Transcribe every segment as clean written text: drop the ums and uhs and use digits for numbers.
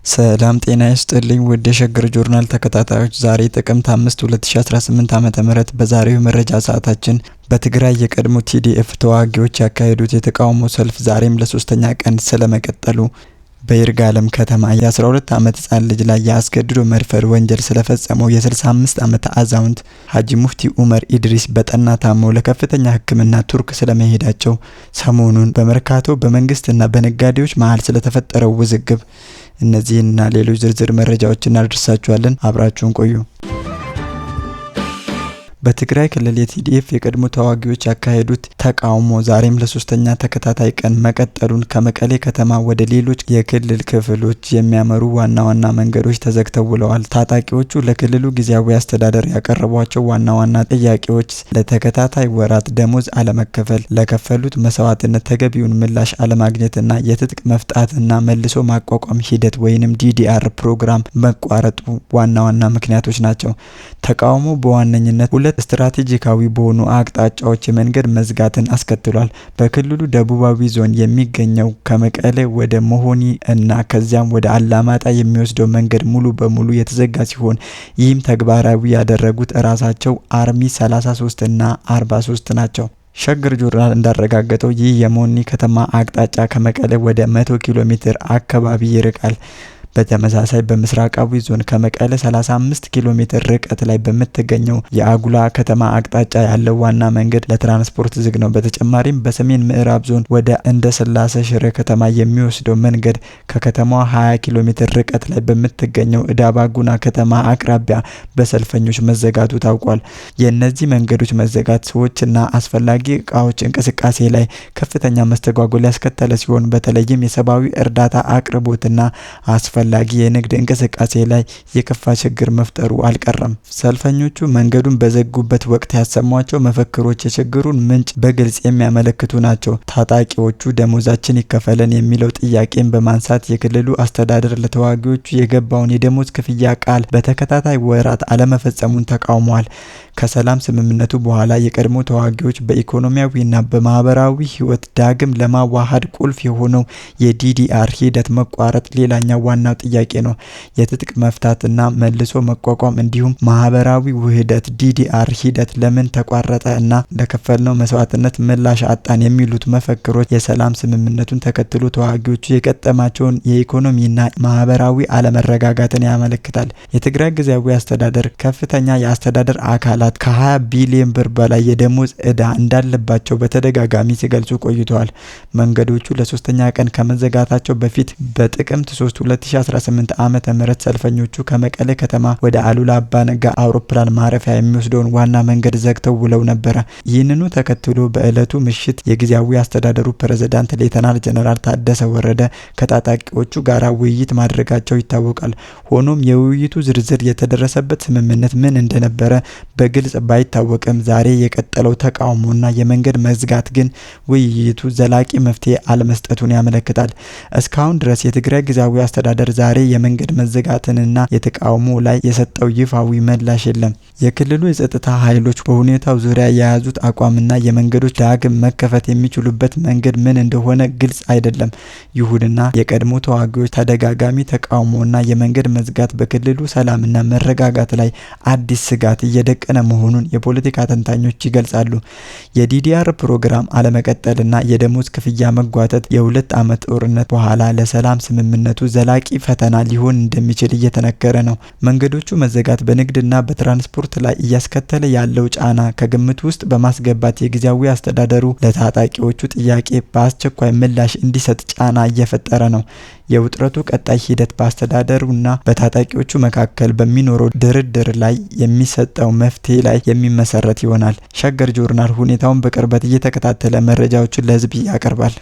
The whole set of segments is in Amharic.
ሰላም ጤና ይስጥልኝ ውድ የሸገር ጆርናል ተከታታዮች፣ ዛሬ ጥቅምት 5 2018 ዓ.ም በዛሬው መረጃ ሰዓታችን በትግራይ የቀድሞ ቲዲኤፍ ተዋጊዎች ያካሄዱት የተቃውሞ ሰልፍ ዛሬም ለሶስተኛ ቀን ስለመቀጠሉ፣ በይርጋለም ከተማ የ12 ዓመት ህጻን ልጅ ላይ ያስገድዶ መድፈር ወንጀል ስለፈጸመው የ65 ዓመት አዛውንት ሀጂ ሙፍቲ ኡመር ኢድሪስ በጠና ታመው ለከፍተኛ ሕክምና ቱርክ ስለመሄዳቸው፣ ሰሞኑን በመርካቶ በመንግስትና በነጋዴዎች መሃል ስለተፈጠረው ውዝግብ፣ እነዚህና ሌሎች ዝርዝር መረጃዎችን እናደርሳችኋለን። አብራችሁን ቆዩ። በትግራይ ክልል የቲዲኤፍ የቀድሞ ተዋጊዎች ያካሄዱት ተቃውሞ ዛሬም ለሶስተኛ ተከታታይ ቀን መቀጠሉን ከመቀሌ ከተማ ወደ ሌሎች የክልል ክፍሎች የሚያመሩ ዋና ዋና መንገዶች ተዘግተው ውለዋል። ታጣቂዎቹ ለክልሉ ጊዜያዊ አስተዳደር ያቀረቧቸው ዋና ዋና ጥያቄዎች ለተከታታይ ወራት ደሞዝ አለመከፈል፣ ለከፈሉት መስዋዕትነት ተገቢውን ምላሽ አለማግኘትና የትጥቅ መፍታትና መልሶ ማቋቋም ሂደት ወይንም ዲዲአር ፕሮግራም መቋረጡ ዋና ዋና ምክንያቶች ናቸው። ተቃውሞ በዋነኝነት ሁለት ስትራቴጂካዊ በሆኑ አቅጣጫዎች የመንገድ መዝጋትን አስከትሏል። በክልሉ ደቡባዊ ዞን የሚገኘው ከመቀሌ ወደ መሆኒ እና ከዚያም ወደ አላማጣ የሚወስደው መንገድ ሙሉ በሙሉ የተዘጋ ሲሆን ይህም ተግባራዊ ያደረጉት ራሳቸው አርሚ 33 እና 43 ናቸው። ሸገር ጆርናል እንዳረጋገጠው ይህ የመሆኒ ከተማ አቅጣጫ ከመቀሌ ወደ 100 ኪሎ ሜትር አካባቢ ይርቃል። በተመሳሳይ በምስራቃዊ ዞን ከመቀሌ 35 ኪሎ ሜትር ርቀት ላይ በምትገኘው የአጉላ ከተማ አቅጣጫ ያለው ዋና መንገድ ለትራንስፖርት ዝግ ነው። በተጨማሪም በሰሜን ምዕራብ ዞን ወደ እንደ ስላሴ ሽረ ከተማ የሚወስደው መንገድ ከከተማዋ 20 ኪሎ ሜትር ርቀት ላይ በምትገኘው እዳባጉና ከተማ አቅራቢያ በሰልፈኞች መዘጋቱ ታውቋል። የእነዚህ መንገዶች መዘጋት ሰዎችና አስፈላጊ እቃዎች እንቅስቃሴ ላይ ከፍተኛ መስተጓጎል ያስከተለ ሲሆን በተለይም የሰብአዊ እርዳታ አቅርቦትና አስፈላጊ የንግድ እንቅስቃሴ ላይ የከፋ ችግር መፍጠሩ አልቀረም። ሰልፈኞቹ መንገዱን በዘጉበት ወቅት ያሰሟቸው መፈክሮች የችግሩን ምንጭ በግልጽ የሚያመለክቱ ናቸው። ታጣቂዎቹ ደሞዛችን ይከፈለን የሚለው ጥያቄን በማንሳት የክልሉ አስተዳደር ለተዋጊዎቹ የገባውን የደሞዝ ክፍያ ቃል በተከታታይ ወራት አለመፈጸሙን ተቃውሟል። ከሰላም ስምምነቱ በኋላ የቀድሞ ተዋጊዎች በኢኮኖሚያዊና በማህበራዊ ህይወት ዳግም ለማዋሃድ ቁልፍ የሆነው የዲዲአር ሂደት መቋረጥ ሌላኛው ዋናው ጥያቄ ነው። የትጥቅ መፍታትና መልሶ መቋቋም እንዲሁም ማህበራዊ ውህደት ዲዲአር ሂደት ለምን ተቋረጠ እና ለከፈልነው መስዋዕትነት ምላሽ አጣን የሚሉት መፈክሮች የሰላም ስምምነቱን ተከትሎ ተዋጊዎቹ የገጠማቸውን የኢኮኖሚና ማህበራዊ አለመረጋጋትን ያመለክታል። የትግራይ ጊዜያዊ አስተዳደር ከፍተኛ የአስተዳደር አካላት ከ20 ቢሊዮን ብር በላይ የደሞዝ ዕዳ እንዳለባቸው በተደጋጋሚ ሲገልጹ ቆይተዋል። መንገዶቹ ለሶስተኛ ቀን ከመዘጋታቸው በፊት በጥቅምት 3 2018 ዓመተ ምህረት ሰልፈኞቹ ከመቀሌ ከተማ ወደ አሉላ አባ ነጋ አውሮፕላን ማረፊያ የሚወስደውን ዋና መንገድ ዘግተው ውለው ነበር። ይህንኑ ተከትሎ በእለቱ ምሽት የጊዜያዊ አስተዳደሩ ፕሬዝዳንት ሌተናል ጀነራል ታደሰ ወረደ ከታጣቂዎቹ ጋራ ውይይት ማድረጋቸው ይታወቃል። ሆኖም የውይይቱ ዝርዝር የተደረሰበት ስምምነት ምን እንደነበረ በግልጽ ባይታወቅም ዛሬ የቀጠለው ተቃውሞና የመንገድ መዝጋት ግን ውይይቱ ዘላቂ መፍትሄ አለመስጠቱን ያመለክታል። እስካሁን ድረስ የትግራይ ጊዜያዊ አስተዳደር ዛሬ የመንገድ መዘጋትንና የተቃውሞ ላይ የሰጠው ይፋዊ ምላሽ የለም። የክልሉ የጸጥታ ኃይሎች በሁኔታው ዙሪያ የያዙት አቋምና የመንገዶች ዳግም መከፈት የሚችሉበት መንገድ ምን እንደሆነ ግልጽ አይደለም። ይሁንና የቀድሞ ተዋጊዎች ተደጋጋሚ ተቃውሞና የመንገድ መዝጋት በክልሉ ሰላምና መረጋጋት ላይ አዲስ ስጋት እየደቀነ መሆኑን የፖለቲካ ተንታኞች ይገልጻሉ። የዲዲአር ፕሮግራም አለመቀጠልና የደሞዝ ክፍያ መጓተት የ2 ዓመት ጦርነት በኋላ ለሰላም ስምምነቱ ዘላቂ ፈተና ሊሆን እንደሚችል እየተነገረ ነው። መንገዶቹ መዘጋት በንግድና በትራንስፖርት ላይ እያስከተለ ያለው ጫና ከግምት ውስጥ በማስገባት የጊዜያዊ አስተዳደሩ ለታጣቂዎቹ ጥያቄ በአስቸኳይ ምላሽ እንዲሰጥ ጫና እየፈጠረ ነው። የውጥረቱ ቀጣይ ሂደት በአስተዳደሩና በታጣቂዎቹ መካከል በሚኖረው ድርድር ላይ የሚሰጠው መፍትሄ ላይ የሚመሰረት ይሆናል። ሸገር ጆርናል ሁኔታውን በቅርበት እየተከታተለ መረጃዎችን ለህዝብ ያቀርባል።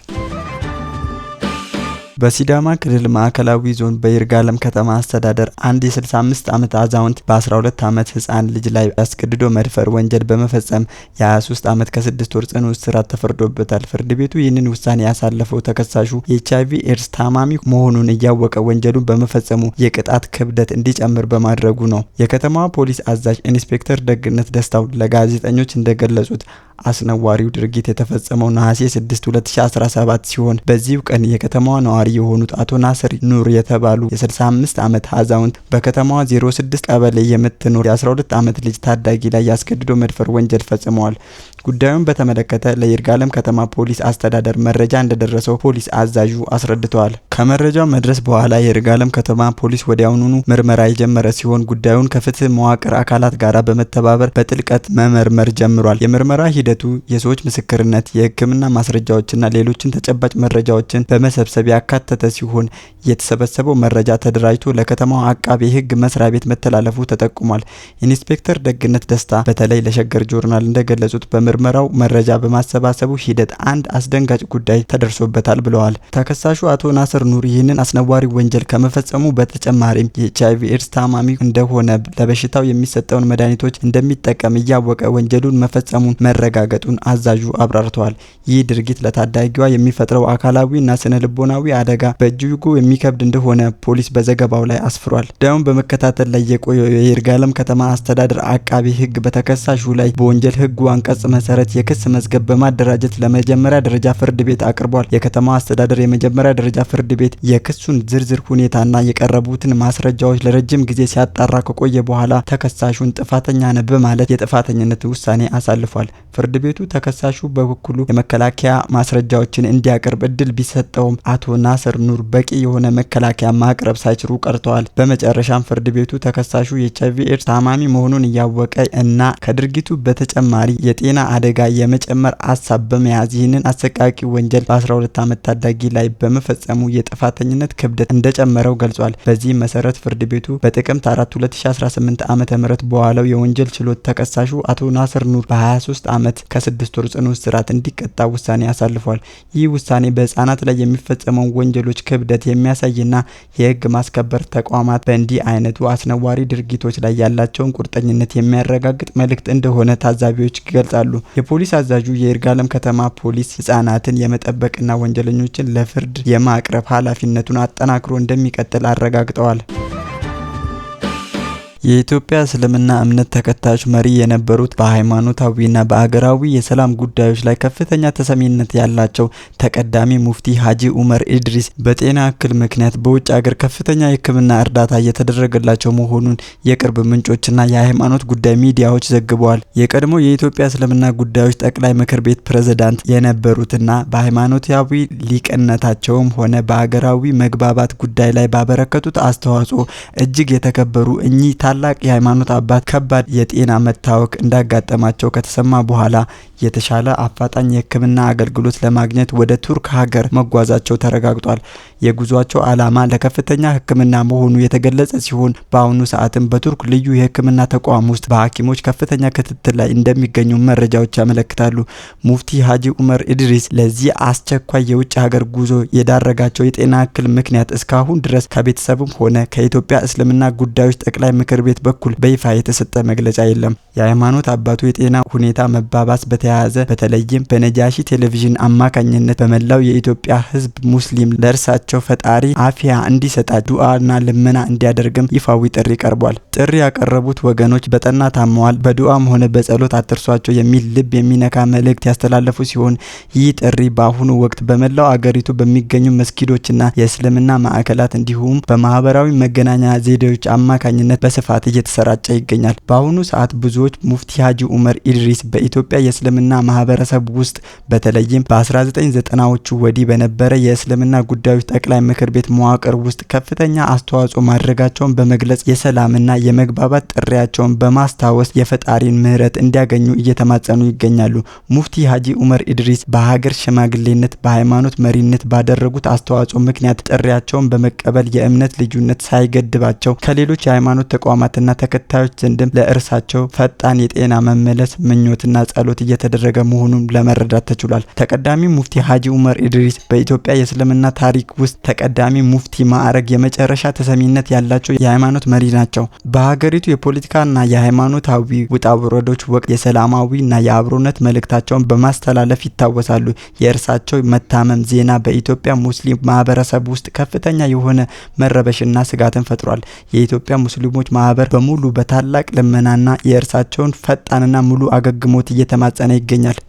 በሲዳማ ክልል ማዕከላዊ ዞን በይርጋለም ከተማ አስተዳደር አንድ የ65 ዓመት አዛውንት በ12 ዓመት ህፃን ልጅ ላይ ያስገድዶ መድፈር ወንጀል በመፈጸም የ23 ዓመት ከ6 ወር ጽኑ እስራት ተፈርዶበታል። ፍርድ ቤቱ ይህንን ውሳኔ ያሳለፈው ተከሳሹ የኤችአይቪ ኤድስ ታማሚ መሆኑን እያወቀ ወንጀሉን በመፈጸሙ የቅጣት ክብደት እንዲጨምር በማድረጉ ነው። የከተማዋ ፖሊስ አዛዥ ኢንስፔክተር ደግነት ደስታው ለጋዜጠኞች እንደገለጹት አስነዋሪው ድርጊት የተፈጸመው ነሐሴ 6 2017 ሲሆን በዚሁ ቀን የከተማዋ ነዋሪ የሆኑት አቶ ናስር ኑር የተባሉ የ65 ዓመት አዛውንት በከተማዋ 06 ቀበሌ የምትኖር የ12 ዓመት ልጅ ታዳጊ ላይ ያስገድዶ መድፈር ወንጀል ፈጽመዋል። ጉዳዩን በተመለከተ ለይርጋለም ከተማ ፖሊስ አስተዳደር መረጃ እንደደረሰው ፖሊስ አዛዡ አስረድተዋል። ከመረጃው መድረስ በኋላ የይርጋለም ከተማ ፖሊስ ወዲያውኑ ምርመራ የጀመረ ሲሆን ጉዳዩን ከፍትህ መዋቅር አካላት ጋር በመተባበር በጥልቀት መመርመር ጀምሯል። የምርመራ ሂደቱ የሰዎች ምስክርነት፣ የሕክምና ማስረጃዎችና ሌሎችን ተጨባጭ መረጃዎችን በመሰብሰብ ያካተተ ሲሆን የተሰበሰበው መረጃ ተደራጅቶ ለከተማው አቃቤ ሕግ መስሪያ ቤት መተላለፉ ተጠቁሟል። ኢንስፔክተር ደግነት ደስታ በተለይ ለሸገር ጆርናል እንደገለጹት በምርመራው መረጃ በማሰባሰቡ ሂደት አንድ አስደንጋጭ ጉዳይ ተደርሶበታል ብለዋል። ተከሳሹ አቶ ናስር ኑር ይህንን አስነዋሪ ወንጀል ከመፈጸሙ በተጨማሪም የኤችአይቪ ኤድስ ታማሚ እንደሆነ ለበሽታው የሚሰጠውን መድኃኒቶች እንደሚጠቀም እያወቀ ወንጀሉን መፈጸሙን መረጋገጡን አዛዡ አብራርተዋል። ይህ ድርጊት ለታዳጊዋ የሚፈጥረው አካላዊና ስነ ልቦናዊ አደጋ በእጅጉ የሚከብድ እንደሆነ ፖሊስ በዘገባው ላይ አስፍሯል። ጉዳዩን በመከታተል ላይ የቆየው የይርጋለም ከተማ አስተዳደር አቃቢ ሕግ በተከሳሹ ላይ በወንጀል ሕጉ አንቀጽ መሰረት የክስ መዝገብ በማደራጀት ለመጀመሪያ ደረጃ ፍርድ ቤት አቅርቧል። የከተማው አስተዳደር የመጀመሪያ ደረጃ ፍርድ ቤት የክሱን ዝርዝር ሁኔታና የቀረቡትን ማስረጃዎች ለረጅም ጊዜ ሲያጣራ ከቆየ በኋላ ተከሳሹን ጥፋተኛ ነህ በማለት የጥፋተኝነት ውሳኔ አሳልፏል። ፍርድ ቤቱ ተከሳሹ በበኩሉ የመከላከያ ማስረጃዎችን እንዲያቀርብ እድል ቢሰጠውም አቶ ናስር ኑር በቂ የሆነ መከላከያ ማቅረብ ሳይችሉ ቀርተዋል። በመጨረሻም ፍርድ ቤቱ ተከሳሹ የኤችአይቪ ኤድስ ታማሚ መሆኑን እያወቀ እና ከድርጊቱ በተጨማሪ የጤና አደጋ የመጨመር ሀሳብ በመያዝ ይህንን አሰቃቂ ወንጀል በ12 ዓመት ታዳጊ ላይ በመፈጸሙ የጥፋተኝነት ክብደት እንደጨመረው ገልጿል። በዚህ መሰረት ፍርድ ቤቱ በጥቅምት 4 2018 ዓ.ም በዋለው የወንጀል ችሎት ተከሳሹ አቶ ናስር ኑር በ23 ዓመት ከ6 ወር ጽኑ እስራት እንዲቀጣ ውሳኔ አሳልፏል። ይህ ውሳኔ በህፃናት ላይ የሚፈጸመው ወንጀሎች ክብደት የሚያሳይና የህግ ማስከበር ተቋማት በእንዲህ አይነቱ አስነዋሪ ድርጊቶች ላይ ያላቸውን ቁርጠኝነት የሚያረጋግጥ መልእክት እንደሆነ ታዛቢዎች ይገልጻሉ። የፖሊስ አዛዡ የይርጋለም ከተማ ፖሊስ ህፃናትን የመጠበቅና ወንጀለኞችን ለፍርድ የማቅረብ ኃላፊነቱን አጠናክሮ እንደሚቀጥል አረጋግጠዋል። የኢትዮጵያ እስልምና እምነት ተከታዮች መሪ የነበሩት በሃይማኖታዊና በአገራዊ የሰላም ጉዳዮች ላይ ከፍተኛ ተሰሚነት ያላቸው ተቀዳሚ ሙፍቲ ሀጂ ኡመር ኢድሪስ በጤና እክል ምክንያት በውጭ ሀገር ከፍተኛ የሕክምና እርዳታ እየተደረገላቸው መሆኑን የቅርብ ምንጮችና የሃይማኖት ጉዳይ ሚዲያዎች ዘግበዋል። የቀድሞ የኢትዮጵያ እስልምና ጉዳዮች ጠቅላይ ምክር ቤት ፕሬዝዳንት የነበሩትና በሃይማኖታዊ ሊቅነታቸውም ሆነ በአገራዊ መግባባት ጉዳይ ላይ ባበረከቱት አስተዋጽኦ እጅግ የተከበሩ እኚህ ታላቅ የሃይማኖት አባት ከባድ የጤና መታወክ እንዳጋጠማቸው ከተሰማ በኋላ የተሻለ አፋጣኝ የሕክምና አገልግሎት ለማግኘት ወደ ቱርክ ሀገር መጓዛቸው ተረጋግጧል። የጉዟቸው ዓላማ ለከፍተኛ ሕክምና መሆኑ የተገለጸ ሲሆን በአሁኑ ሰዓትም በቱርክ ልዩ የሕክምና ተቋም ውስጥ በሐኪሞች ከፍተኛ ክትትል ላይ እንደሚገኙ መረጃዎች ያመለክታሉ። ሙፍቲ ሀጂ ኡመር ኢድሪስ ለዚህ አስቸኳይ የውጭ ሀገር ጉዞ የዳረጋቸው የጤና እክል ምክንያት እስካሁን ድረስ ከቤተሰብም ሆነ ከኢትዮጵያ እስልምና ጉዳዮች ጠቅላይ ምክር ቤት በኩል በይፋ የተሰጠ መግለጫ የለም። የሃይማኖት አባቱ የጤና ሁኔታ መባባስ በተያያዘ በተለይም በነጃሺ ቴሌቪዥን አማካኝነት በመላው የኢትዮጵያ ሕዝብ ሙስሊም ለእርሳቸው ፈጣሪ አፊያ እንዲሰጣቸው ዱዓና ልመና እንዲያደርግም ይፋዊ ጥሪ ቀርቧል። ጥሪ ያቀረቡት ወገኖች በጠና ታመዋል፣ በዱዓም ሆነ በጸሎት አትርሷቸው የሚል ልብ የሚነካ መልእክት ያስተላለፉ ሲሆን ይህ ጥሪ በአሁኑ ወቅት በመላው አገሪቱ በሚገኙ መስጊዶችና የእስልምና ማዕከላት እንዲሁም በማህበራዊ መገናኛ ዘዴዎች አማካኝነት በስፋት እየተሰራጨ ይገኛል። በአሁኑ ሰዓት ብዙዎች ሙፍቲ ሀጂ ኡመር ኢድሪስ በኢትዮጵያ የእስልምና ማህበረሰብ ውስጥ በተለይም በ1990ዎቹ ወዲህ በነበረ የእስልምና ጉዳዮች ጠቅላይ ምክር ቤት መዋቅር ውስጥ ከፍተኛ አስተዋጽኦ ማድረጋቸውን በመግለጽ የሰላምና የመግባባት ጥሪያቸውን በማስታወስ የፈጣሪን ምህረት እንዲያገኙ እየተማጸኑ ይገኛሉ። ሙፍቲ ሀጂ ኡመር ኢድሪስ በሀገር ሽማግሌነት፣ በሃይማኖት መሪነት ባደረጉት አስተዋጽኦ ምክንያት ጥሪያቸውን በመቀበል የእምነት ልዩነት ሳይገድባቸው ከሌሎች የሃይማኖት ተቋማትና ተከታዮች ዘንድም ለእርሳቸው ፈጣን የጤና መመለስ ምኞትና ጸሎት እየተደረገ መሆኑን ለመረዳት ተችሏል። ተቀዳሚ ሙፍቲ ሀጂ ኡመር ኢድሪስ በኢትዮጵያ የእስልምና ታሪክ ውስጥ ተቀዳሚ ሙፍቲ ማዕረግ የመጨረሻ ተሰሚነት ያላቸው የሃይማኖት መሪ ናቸው። በሀገሪቱ የፖለቲካና የሃይማኖታዊ ውጣ ውረዶች ወቅት የሰላማዊና የአብሮነት መልእክታቸውን በማስተላለፍ ይታወሳሉ። የእርሳቸው መታመም ዜና በኢትዮጵያ ሙስሊም ማህበረሰብ ውስጥ ከፍተኛ የሆነ መረበሽና ስጋትን ፈጥሯል። የኢትዮጵያ ሙስሊሞች ማህበር በሙሉ በታላቅ ልመናና የእርሳቸውን ፈጣንና ሙሉ አገግሞት እየተማጸነ ይገኛል።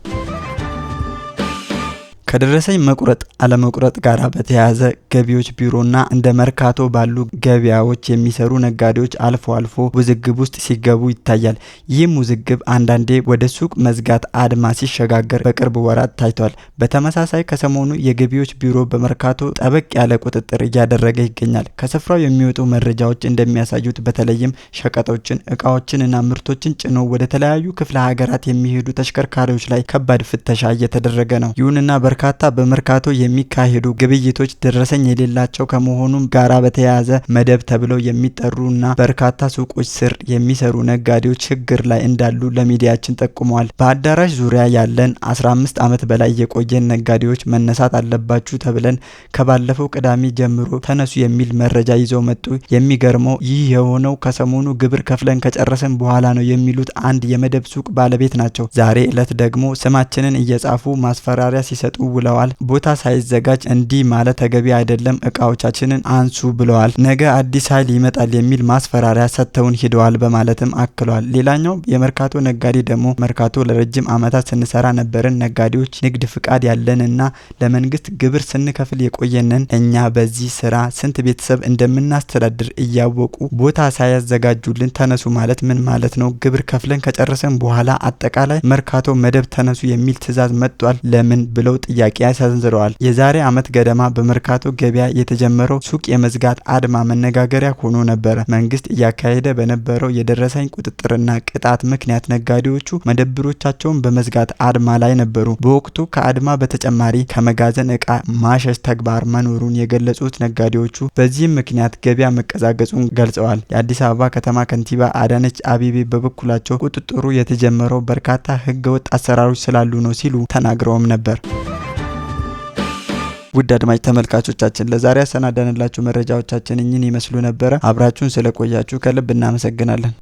ከደረሰኝ መቁረጥ አለመቁረጥ ጋር በተያያዘ ገቢዎች ቢሮና እንደ መርካቶ ባሉ ገበያዎች የሚሰሩ ነጋዴዎች አልፎ አልፎ ውዝግብ ውስጥ ሲገቡ ይታያል። ይህም ውዝግብ አንዳንዴ ወደ ሱቅ መዝጋት አድማ ሲሸጋገር በቅርብ ወራት ታይቷል። በተመሳሳይ ከሰሞኑ የገቢዎች ቢሮ በመርካቶ ጠበቅ ያለ ቁጥጥር እያደረገ ይገኛል። ከስፍራው የሚወጡ መረጃዎች እንደሚያሳዩት በተለይም ሸቀጦችን፣ እቃዎችንና ምርቶችን ጭኖ ወደ ተለያዩ ክፍለ ሀገራት የሚሄዱ ተሽከርካሪዎች ላይ ከባድ ፍተሻ እየተደረገ ነው። ይሁንና በርካታ በመርካቶ የሚካሄዱ ግብይቶች ደረሰኝ የሌላቸው ከመሆኑም ጋራ በተያያዘ መደብ ተብለው የሚጠሩና በርካታ ሱቆች ስር የሚሰሩ ነጋዴዎች ችግር ላይ እንዳሉ ለሚዲያችን ጠቁመዋል። በአዳራሽ ዙሪያ ያለን 15 ዓመት በላይ የቆየን ነጋዴዎች መነሳት አለባችሁ ተብለን ከባለፈው ቅዳሜ ጀምሮ ተነሱ የሚል መረጃ ይዘው መጡ። የሚገርመው ይህ የሆነው ከሰሞኑ ግብር ከፍለን ከጨረሰን በኋላ ነው የሚሉት አንድ የመደብ ሱቅ ባለቤት ናቸው። ዛሬ ዕለት ደግሞ ስማችንን እየጻፉ ማስፈራሪያ ሲሰጡ ውለዋል። ቦታ ሳይዘጋጅ እንዲህ ማለት ተገቢ አይደለም፣ እቃዎቻችንን አንሱ ብለዋል። ነገ አዲስ ኃይል ይመጣል የሚል ማስፈራሪያ ሰጥተውን ሂደዋል በማለትም አክለዋል። ሌላኛው የመርካቶ ነጋዴ ደግሞ መርካቶ ለረጅም ዓመታት ስንሰራ ነበርን ነጋዴዎች፣ ንግድ ፍቃድ ያለንና ለመንግስት ግብር ስንከፍል የቆየንን እኛ በዚህ ስራ ስንት ቤተሰብ እንደምናስተዳድር እያወቁ ቦታ ሳያዘጋጁልን ተነሱ ማለት ምን ማለት ነው? ግብር ከፍለን ከጨረሰን በኋላ አጠቃላይ መርካቶ መደብ ተነሱ የሚል ትዕዛዝ መጥቷል ለምን ብለው ጥያቄ ያሰንዝረዋል። የዛሬ ዓመት ገደማ በመርካቶ ገበያ የተጀመረው ሱቅ የመዝጋት አድማ መነጋገሪያ ሆኖ ነበረ። መንግስት እያካሄደ በነበረው የደረሰኝ ቁጥጥርና ቅጣት ምክንያት ነጋዴዎቹ መደብሮቻቸውን በመዝጋት አድማ ላይ ነበሩ። በወቅቱ ከአድማ በተጨማሪ ከመጋዘን እቃ ማሸሽ ተግባር መኖሩን የገለጹት ነጋዴዎቹ በዚህም ምክንያት ገበያ መቀዛቀዙን ገልጸዋል። የአዲስ አበባ ከተማ ከንቲባ አዳነች አቤቤ በበኩላቸው ቁጥጥሩ የተጀመረው በርካታ ህገወጥ አሰራሮች ስላሉ ነው ሲሉ ተናግረውም ነበር። ውድ አድማጭ ተመልካቾቻችን ለዛሬ ያሰናዳንላችሁ መረጃዎቻችን እኚህን ይመስሉ ነበር። አብራችሁን ስለቆያችሁ ከልብ እናመሰግናለን።